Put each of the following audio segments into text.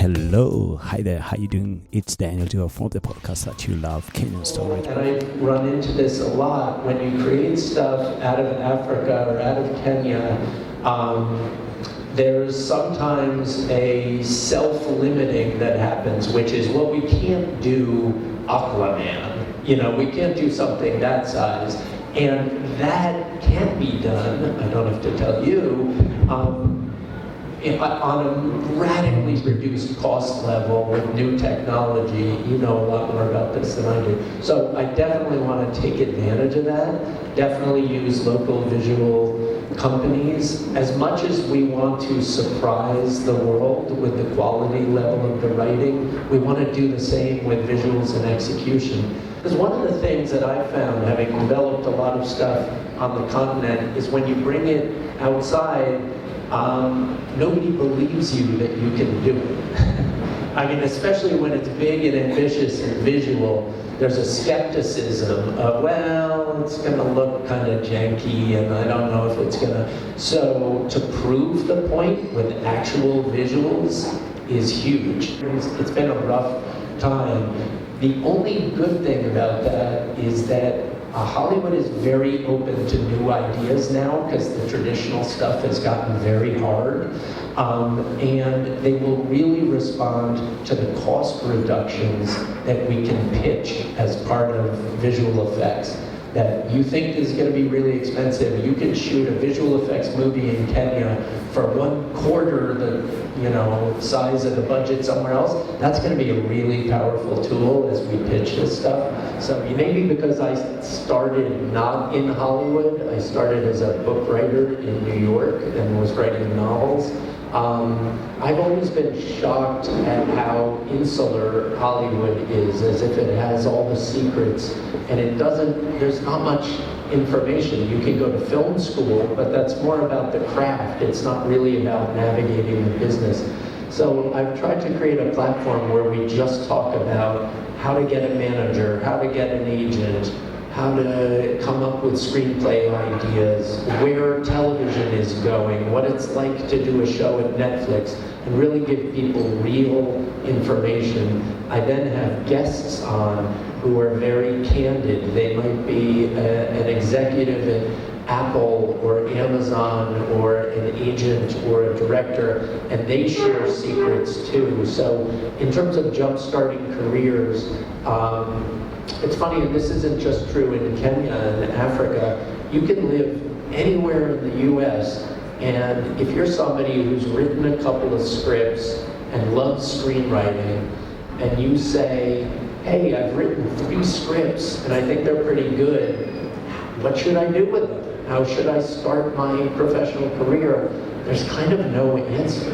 Hello, hi there, how you doing? It's Daniel Duwa from the podcast that you love, Kenyan Stories. And I run into this a lot when you create stuff out of Africa or out of Kenya. There's sometimes a self-limiting that happens, which is, well, we can't do Aquaman. We can't do something that size. And that can be done, I don't have to tell you, on a radically reduced cost level with new technology. You know a lot more about this than I do. So I definitely want to take advantage of that. Definitely use local visual companies. As much as we want to surprise the world with the quality level of the writing, we want to do the same with visuals and execution. Because one of the things that I've found, having developed a lot of stuff on the continent, is when you bring it outside, nobody believes you that you can do it. I mean, especially when it's big and ambitious and visual, there's a skepticism of, well, it's going to look kind of janky and I don't know if it's going to. So to prove the point with actual visuals is huge. It's been a rough time. The only good thing about that is that Hollywood is very open to new ideas now because the traditional stuff has gotten very hard. And they will really respond to the cost reductions that we can pitch as part of visual effects. That you think is going to be really expensive. You can shoot a visual effects movie in Kenya for 1/4 the size of the budget somewhere else. That's going to be a really powerful tool as we pitch this stuff. So maybe because I started not in Hollywood, I started as a book writer in New York and was writing novels. I've always been shocked at how insular Hollywood is, as if it has all the secrets, and it doesn't, there's not much information. You can go to film school, but that's more about the craft. It's not really about navigating the business. So I've tried to create a platform where we just talk about how to get a manager, how to get an agent, how to come up with screenplay ideas, where television is going, what it's like to do a show at Netflix, and really give people real information. I then have guests on who are very candid. They might be an executive at Apple or Amazon or an agent or a director, and they share secrets too. So in terms of jump-starting careers, it's funny, and this isn't just true in Kenya and Africa. You can live anywhere in the US, and if you're somebody who's written a couple of scripts and loves screenwriting, and you say, hey, I've written 3 scripts and I think they're pretty good, what should I do with them? How should I start my professional career? There's kind of no answer.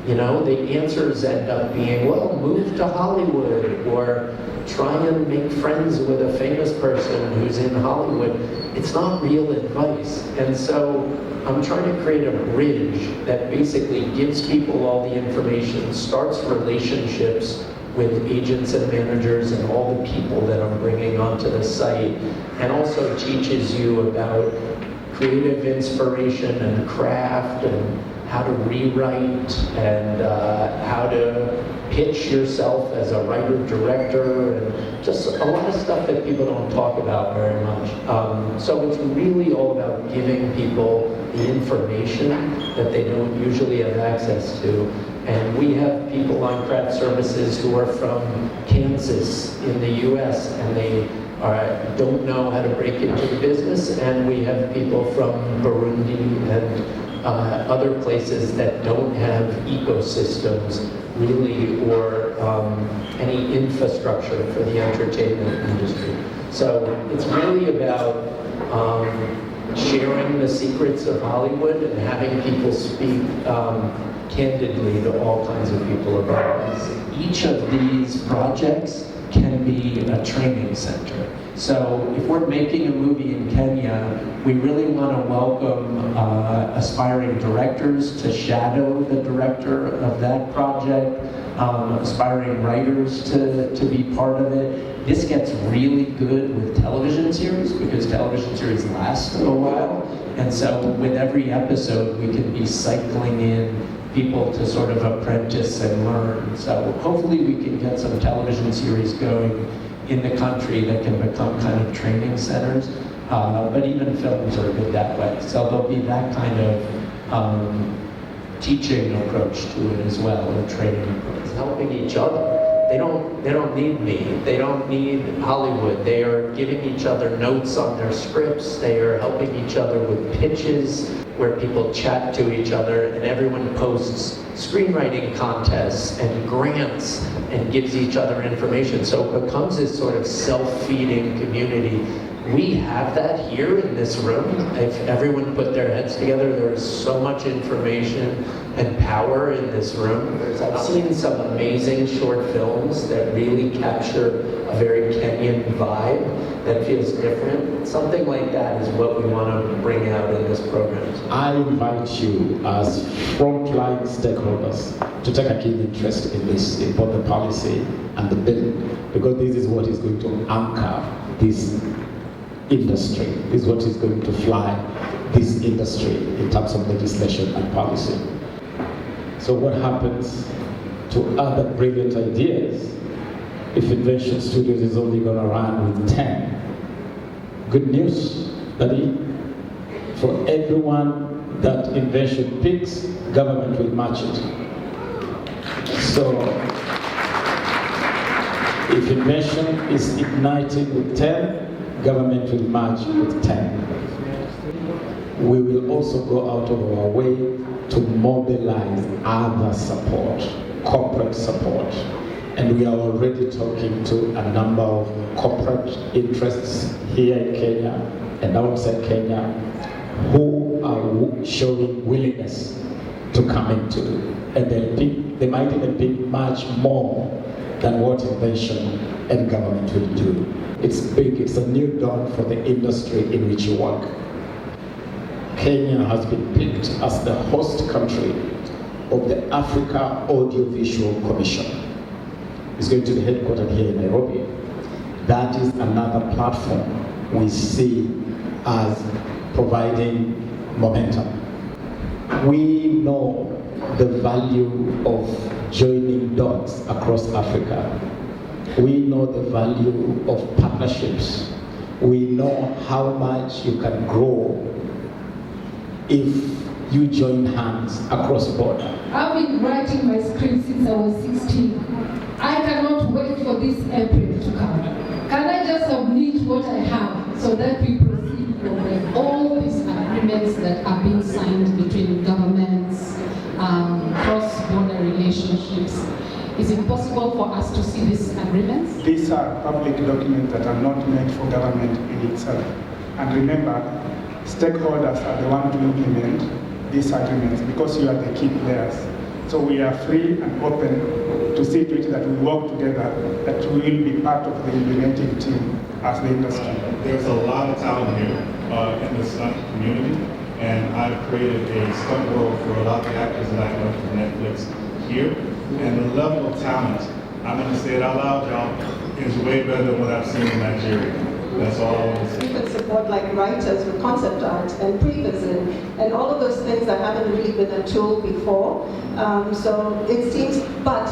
The answers end up being, well, move to Hollywood, or try and make friends with a famous person who's in Hollywood. It's not real advice. And so I'm trying to create a bridge that basically gives people all the information, starts relationships with agents and managers and all the people that I'm bringing onto the site, and also teaches you about creative inspiration and craft and how to rewrite and how to pitch yourself as a writer-director, and just a lot of stuff that people don't talk about very much. So it's really all about giving people the information that they don't usually have access to. And we have people on craft services who are from Kansas in the US, and they don't know how to break into the business. And we have people from Burundi and other places that don't have ecosystems really, or any infrastructure for the entertainment industry. So it's really about sharing the secrets of Hollywood and having people speak candidly to all kinds of people about this. Each of these projects can be a training center. So if we're making a movie in Kenya, we really want to welcome aspiring directors to shadow the director of that project, aspiring writers to be part of it. This gets really good with television series because television series last a while. And so with every episode, we can be cycling in people to sort of apprentice and learn. So hopefully we can get some television series going in the country that can become kind of training centers. But even films are good that way. So there'll be that kind of teaching approach to it as well, or training approach. Helping each other. They don't need me. They don't need Hollywood. They are giving each other notes on their scripts. They are helping each other with pitches where people chat to each other, and everyone posts screenwriting contests and grants and gives each other information. So it becomes this sort of self-feeding community. We have that here in this room. If everyone put their heads together, there is so much information and power in this room. I've seen some amazing short films that really capture a very Kenyan vibe that feels different. Something like that is what we want to bring out in this program. I invite you as frontline stakeholders to take a keen interest in this, in both the policy and the bill, because this is what is going to anchor this industry. This is what is going to fly this industry in terms of legislation and policy. So what happens to other brilliant ideas if Invention Studios is only going to run with 10? Good news, buddy. For everyone that Invention picks, government will match it. So if Invention is igniting with 10, government will match with 10. We will also go out of our way to mobilize other support, corporate support. And we are already talking to a number of corporate interests here in Kenya and outside Kenya who are showing willingness to come into. And they might even pick much more than what Invention and government will do. It's big, it's a new dawn for the industry in which you work. Kenya has been picked as the host country of the Africa Audiovisual Commission. It's going to be headquartered here in Nairobi. That is another platform we see as providing momentum. We know the value of joining dots across Africa. We know the value of partnerships. We know how much you can grow if you join hands across border. I've been writing my script since I was 16. I cannot wait for this April to come. Can I just submit what I have so that we proceed with all these agreements that are being signed between governments, cross-border relationships? Is it possible for us to see these agreements? These are public documents that are not meant for government in itself. And remember, stakeholders are the ones to implement these agreements because you are the key players. So we are free and open to see to it that we work together, that we will be part of the implementing team as the industry. There's a lot of talent here in the stunt community, and I've created a stunt world for a lot of the actors that I know from Netflix here. And the level of talent, I'm going to say it out loud, y'all, is way better than what I've seen in Nigeria. That's all I want to say. We could support like writers with concept art and pre-visit and all of those things that haven't really been a tool before. So it seems, but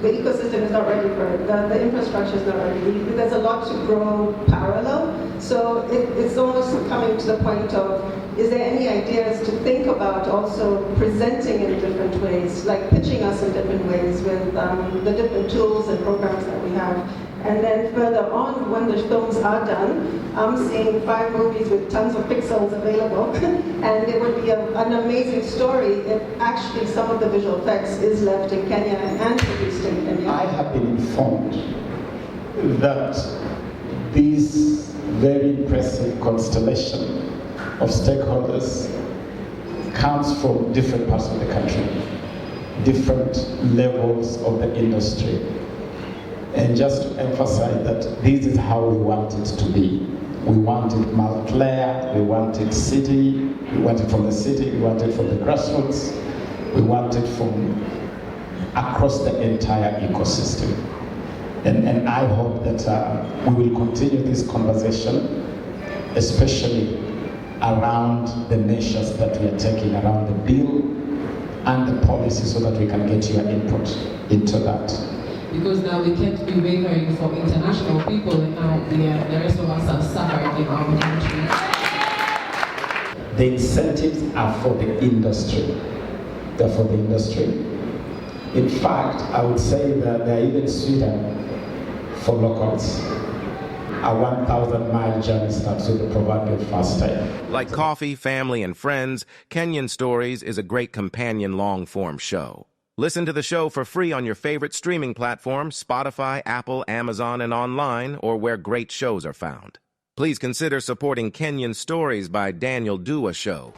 the ecosystem is not ready for it. The infrastructure is not ready. There's a lot to grow parallel. So it's almost coming to the point of, is there any ideas to think about also presenting in different ways, like pitching us in different ways with the different tools and programs that we have? And then further on, when the films are done, I'm seeing 5 movies with tons of pixels available, and it would be an amazing story if actually some of the visual effects is left in Kenya and produced in Kenya. I have been informed that this very impressive constellation of stakeholders comes from different parts of the country, different levels of the industry. And just to emphasize that this is how we want it to be. We want it multi-layer, we want it city, we want it from the city, we want it from the grassroots, we want it from across the entire ecosystem. And I hope that we will continue this conversation, especially around the measures that we are taking around the bill and the policy so that we can get your input into that. Because now we can't be wavering for international people, and now the rest of us are suffering in our country. The incentives are for the industry. They're for the industry. In fact, I would say that they're even sweeter for locals. A 1,000-mile journey starts with the proverbial first time. Like coffee, family, and friends, Kenyan Stories is a great companion long-form show. Listen to the show for free on your favorite streaming platforms, Spotify, Apple, Amazon, and online, or where great shows are found. Please consider supporting Kenyan Stories by Daniel Duwa Show.